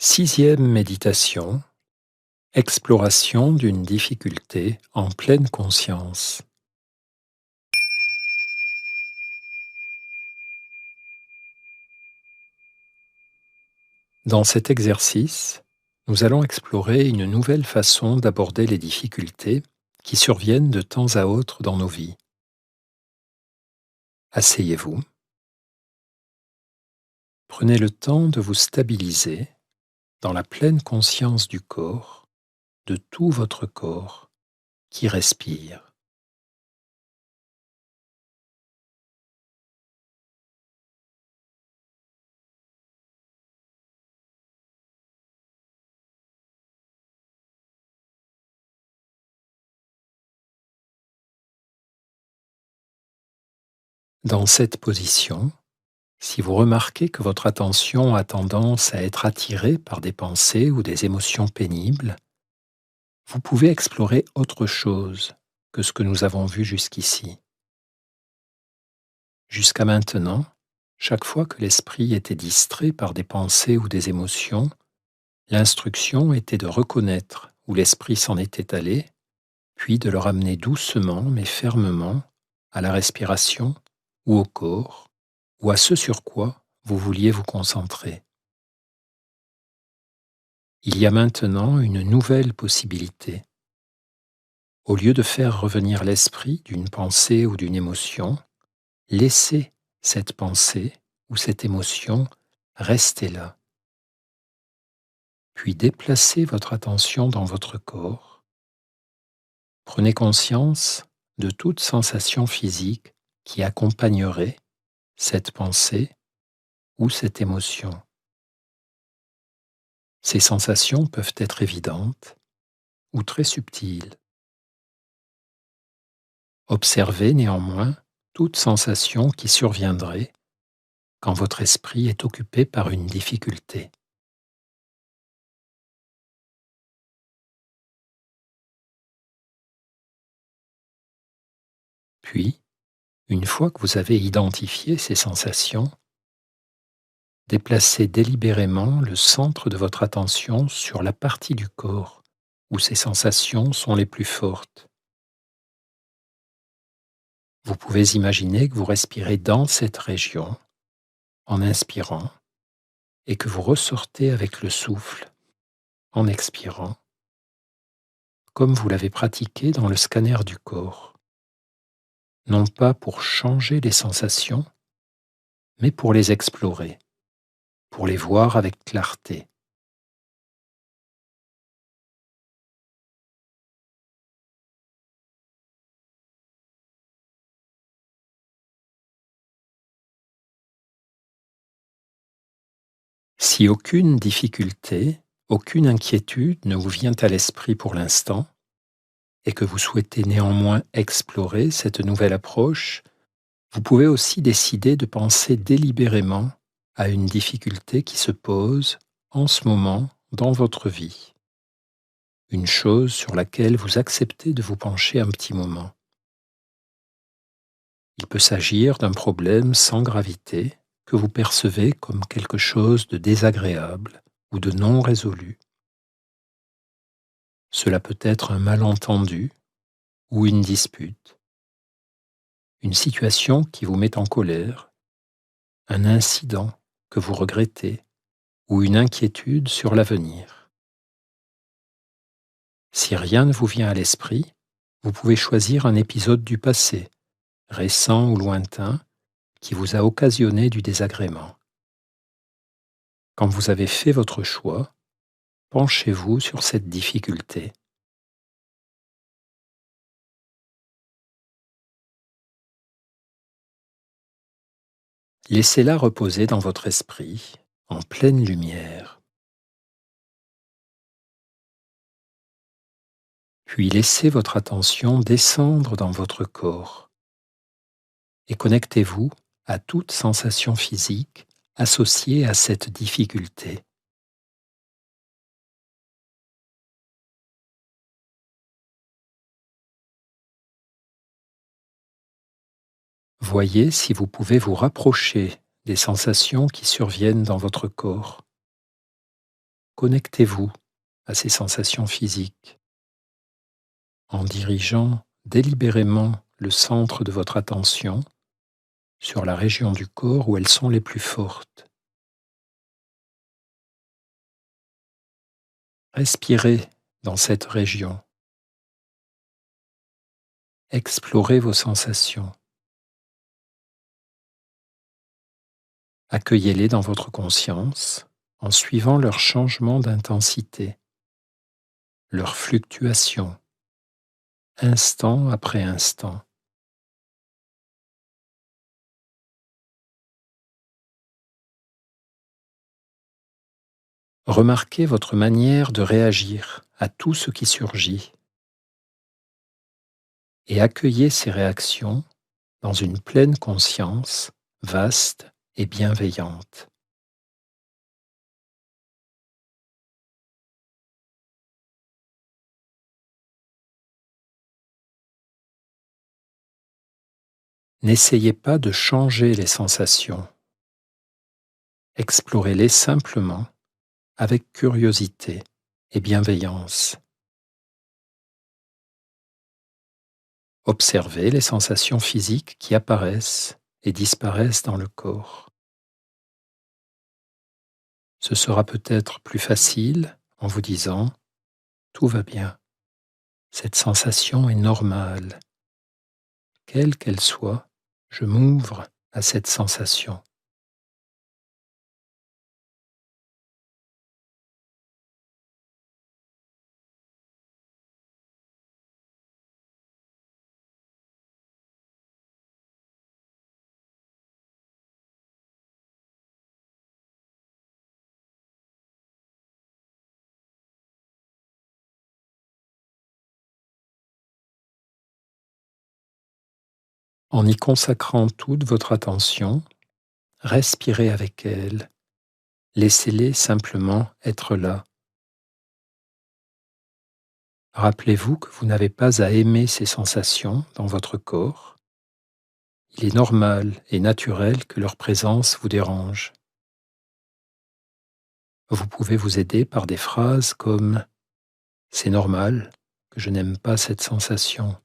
Sixième méditation, exploration d'une difficulté en pleine conscience. Dans cet exercice, nous allons explorer une nouvelle façon d'aborder les difficultés qui surviennent de temps à autre dans nos vies. Asseyez-vous. Prenez le temps de vous stabiliser dans la pleine conscience du corps, de tout votre corps qui respire. Dans cette position, si vous remarquez que votre attention a tendance à être attirée par des pensées ou des émotions pénibles, vous pouvez explorer autre chose que ce que nous avons vu jusqu'ici. Jusqu'à maintenant, chaque fois que l'esprit était distrait par des pensées ou des émotions, l'instruction était de reconnaître où l'esprit s'en était allé, puis de le ramener doucement mais fermement à la respiration ou au corps, ou à ce sur quoi vous vouliez vous concentrer. Il y a maintenant une nouvelle possibilité. Au lieu de faire revenir l'esprit d'une pensée ou d'une émotion, laissez cette pensée ou cette émotion rester là. Puis déplacez votre attention dans votre corps. Prenez conscience de toute sensation physique qui accompagnerait cette pensée ou cette émotion. Ces sensations peuvent être évidentes ou très subtiles. Observez néanmoins toute sensation qui surviendrait quand votre esprit est occupé par une difficulté. Puis, une fois que vous avez identifié ces sensations, déplacez délibérément le centre de votre attention sur la partie du corps où ces sensations sont les plus fortes. Vous pouvez imaginer que vous respirez dans cette région en inspirant et que vous ressortez avec le souffle en expirant, comme vous l'avez pratiqué dans le scanner du corps. Non pas pour changer les sensations, mais pour les explorer, pour les voir avec clarté. Si aucune difficulté, aucune inquiétude ne vous vient à l'esprit pour l'instant, et que vous souhaitez néanmoins explorer cette nouvelle approche, vous pouvez aussi décider de penser délibérément à une difficulté qui se pose en ce moment dans votre vie. Une chose sur laquelle vous acceptez de vous pencher un petit moment. Il peut s'agir d'un problème sans gravité que vous percevez comme quelque chose de désagréable ou de non résolu. Cela peut être un malentendu ou une dispute, une situation qui vous met en colère, un incident que vous regrettez ou une inquiétude sur l'avenir. Si rien ne vous vient à l'esprit, vous pouvez choisir un épisode du passé, récent ou lointain, qui vous a occasionné du désagrément. Quand vous avez fait votre choix, penchez-vous sur cette difficulté. Laissez-la reposer dans votre esprit, en pleine lumière. Puis laissez votre attention descendre dans votre corps et connectez-vous à toute sensation physique associée à cette difficulté. Voyez si vous pouvez vous rapprocher des sensations qui surviennent dans votre corps. connectez-vous à ces sensations physiques en dirigeant délibérément le centre de votre attention sur la région du corps où elles sont les plus fortes. Respirez dans cette région. Explorez vos sensations. Accueillez-les dans votre conscience en suivant leur changement d'intensité, leur fluctuation, instant après instant. Remarquez votre manière de réagir à tout ce qui surgit et accueillez ces réactions dans une pleine conscience vaste et bienveillante. N'essayez pas de changer les sensations, explorez-les simplement avec curiosité et bienveillance. Observez les sensations physiques qui apparaissent et disparaissent dans le corps. Ce sera peut-être plus facile en vous disant : « Tout va bien, cette sensation est normale. Quelle qu'elle soit, je m'ouvre à cette sensation. » En y consacrant toute votre attention, respirez avec elle, laissez-les simplement être là. Rappelez-vous que vous n'avez pas à aimer ces sensations dans votre corps. Il est normal et naturel que leur présence vous dérange. Vous pouvez vous aider par des phrases comme : « C'est normal que je n'aime pas cette sensation.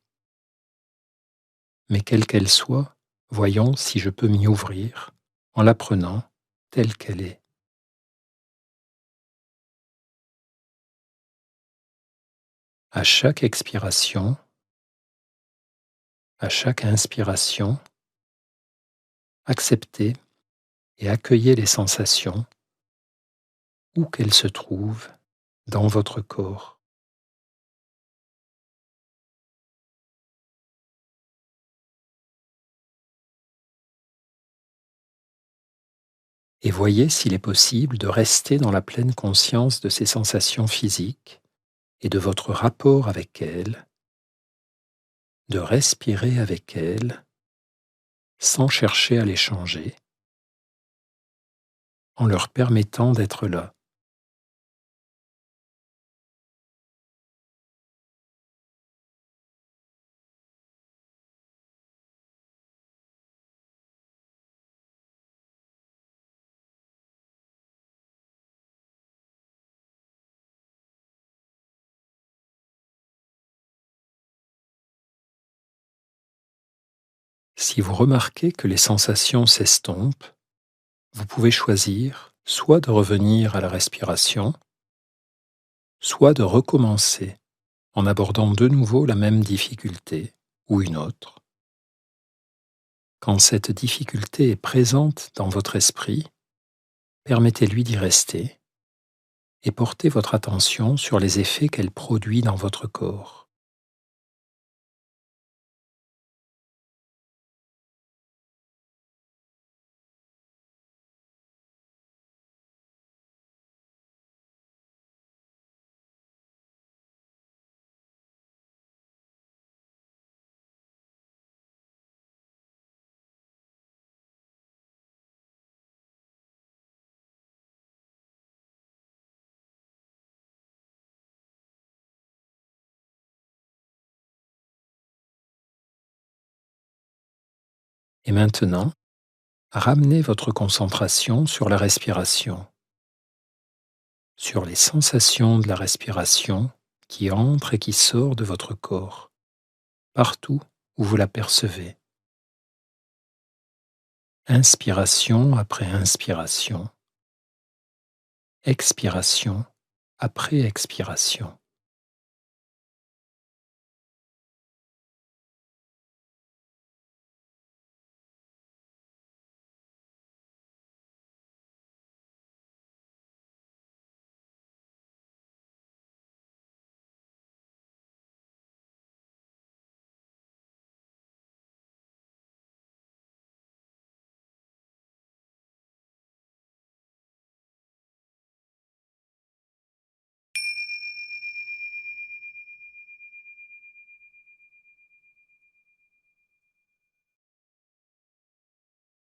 Mais quelle qu'elle soit, voyons si je peux m'y ouvrir en la prenant telle qu'elle est. » À chaque expiration, à chaque inspiration, acceptez et accueillez les sensations où qu'elles se trouvent dans votre corps. Et voyez s'il est possible de rester dans la pleine conscience de ces sensations physiques et de votre rapport avec elles, de respirer avec elles sans chercher à les changer, en leur permettant d'être là. Si vous remarquez que les sensations s'estompent, vous pouvez choisir soit de revenir à la respiration, soit de recommencer en abordant de nouveau la même difficulté ou une autre. Quand cette difficulté est présente dans votre esprit, permettez-lui d'y rester et portez votre attention sur les effets qu'elle produit dans votre corps. Et maintenant, ramenez votre concentration sur la respiration, sur les sensations de la respiration qui entre et qui sort de votre corps, partout où vous la percevez. Inspiration après inspiration, expiration après expiration.